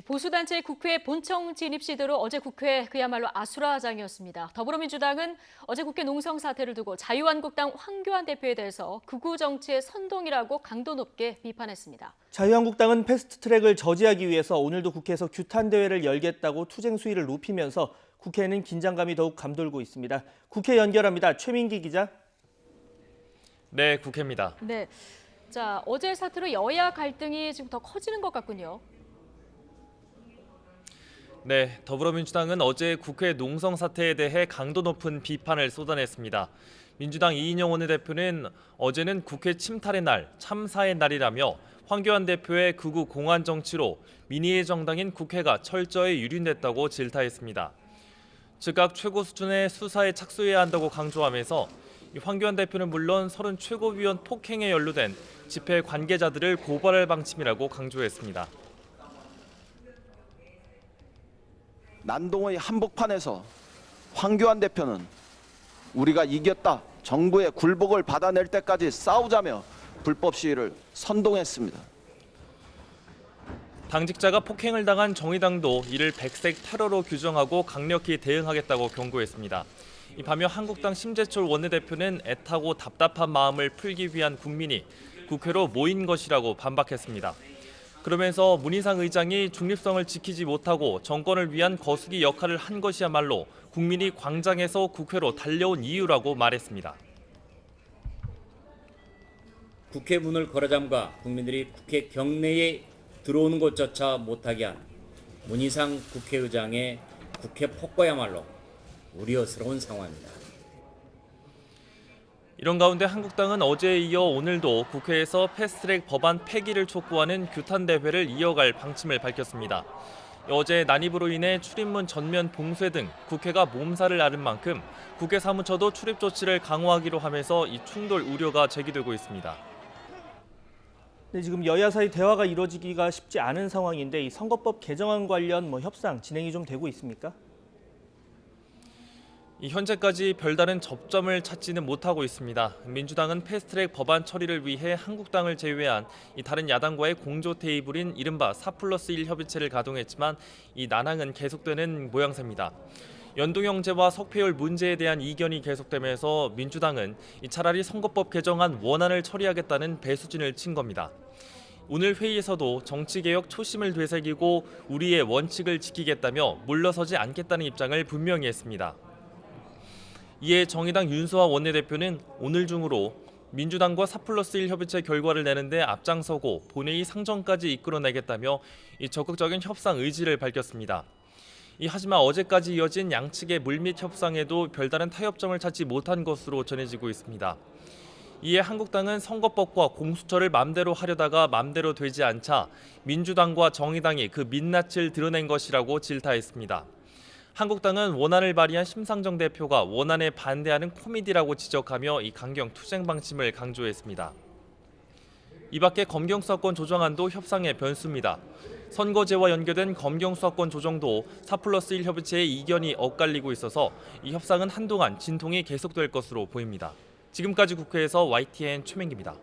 보수단체 국회 본청 진입 시대로 어제 국회 그야말로 아수라장이었습니다. 더불어민주당은 어제 국회 농성 사태를 두고 자유한국당 황교안 대표에 대해서 극우 정치의 선동이라고 강도 높게 비판했습니다. 자유한국당은 패스트트랙을 저지하기 위해서 오늘도 국회에서 규탄 대회를 열겠다고 투쟁 수위를 높이면서 국회에는 긴장감이 더욱 감돌고 있습니다. 국회 연결합니다. 최민기 기자. 네, 국회입니다. 네, 자 어제 사태로 여야 갈등이 지금 더 커지는 것 같군요. 네, 더불어민주당은 어제 국회 농성 사태에 대해 강도 높은 비판을 쏟아냈습니다. 민주당 이인영 원내대표는 어제는 국회 침탈의 날, 참사의 날이라며 황교안 대표의 극우 공안 정치로 민의의 정당인 국회가 철저히 유린됐다고 질타했습니다. 즉각 최고 수준의 수사에 착수해야 한다고 강조하면서 황교안 대표는 물론 30 최고위원 폭행에 연루된 집회 관계자들을 고발할 방침이라고 강조했습니다. 난동의 한복판에서 황교안 대표는 우리가 이겼다, 정부의 굴복을 받아낼 때까지 싸우자며 불법 시위를 선동했습니다. 당직자가 폭행을 당한 정의당도 이를 백색 테러로 규정하고 강력히 대응하겠다고 경고했습니다. 반면 한국당 심재철 원내대표는 애타고 답답한 마음을 풀기 위한 국민이 국회로 모인 것이라고 반박했습니다. 그러면서 문희상 의장이 중립성을 지키지 못하고 정권을 위한 거수기 역할을 한 것이야말로 국민이 광장에서 국회로 달려온 이유라고 말했습니다. 국회 문을 걸어잠가 국민들이 국회 경내에 들어오는 것조차 못하게 한 문희상 국회의장의 국회 폭거야말로 우려스러운 상황입니다. 이런 가운데 한국당은 어제에 이어 오늘도 국회에서 패스트트랙 법안 폐기를 촉구하는 규탄 대회를 이어갈 방침을 밝혔습니다. 어제 난입으로 인해 출입문 전면 봉쇄 등 국회가 몸살을 앓은 만큼 국회 사무처도 출입 조치를 강화하기로 하면서 이 충돌 우려가 제기되고 있습니다. 네, 지금 여야 사이 대화가 이루어지기가 쉽지 않은 상황인데 이 선거법 개정안 관련 협상 진행이 좀 되고 있습니까? 현재까지 별다른 접점을 찾지는 못하고 있습니다. 민주당은 패스트트랙 법안 처리를 위해 한국당을 제외한 다른 야당과의 공조 테이블인 이른바 4+1 협의체를 가동했지만 이 난항은 계속되는 모양새입니다. 연동형제와 석패율 문제에 대한 이견이 계속되면서 민주당은 차라리 선거법 개정안 원안을 처리하겠다는 배수진을 친 겁니다. 오늘 회의에서도 정치개혁 초심을 되새기고 우리의 원칙을 지키겠다며 물러서지 않겠다는 입장을 분명히 했습니다. 이에 정의당 윤소아 원내대표는 오늘 중으로 민주당과 4+1 협의체 결과를 내는데 앞장서고 본회의 상정까지 이끌어내겠다며 적극적인 협상 의지를 밝혔습니다. 하지만 어제까지 이어진 양측의 물밑 협상에도 별다른 타협점을 찾지 못한 것으로 전해지고 있습니다. 이에 한국당은 선거법과 공수처를 맘대로 하려다가 맘대로 되지 않자 민주당과 정의당이 그 민낯을 드러낸 것이라고 질타했습니다. 한국당은 원안을 발의한 심상정 대표가 원안에 반대하는 코미디라고 지적하며 이 강경 투쟁 방침을 강조했습니다. 이 밖에 검경수사권 조정안도 협상의 변수입니다. 선거제와 연계된 검경수사권 조정도 4+1 협의체의 이견이 엇갈리고 있어서 이 협상은 한동안 진통이 계속될 것으로 보입니다. 지금까지 국회에서 YTN 최민기입니다.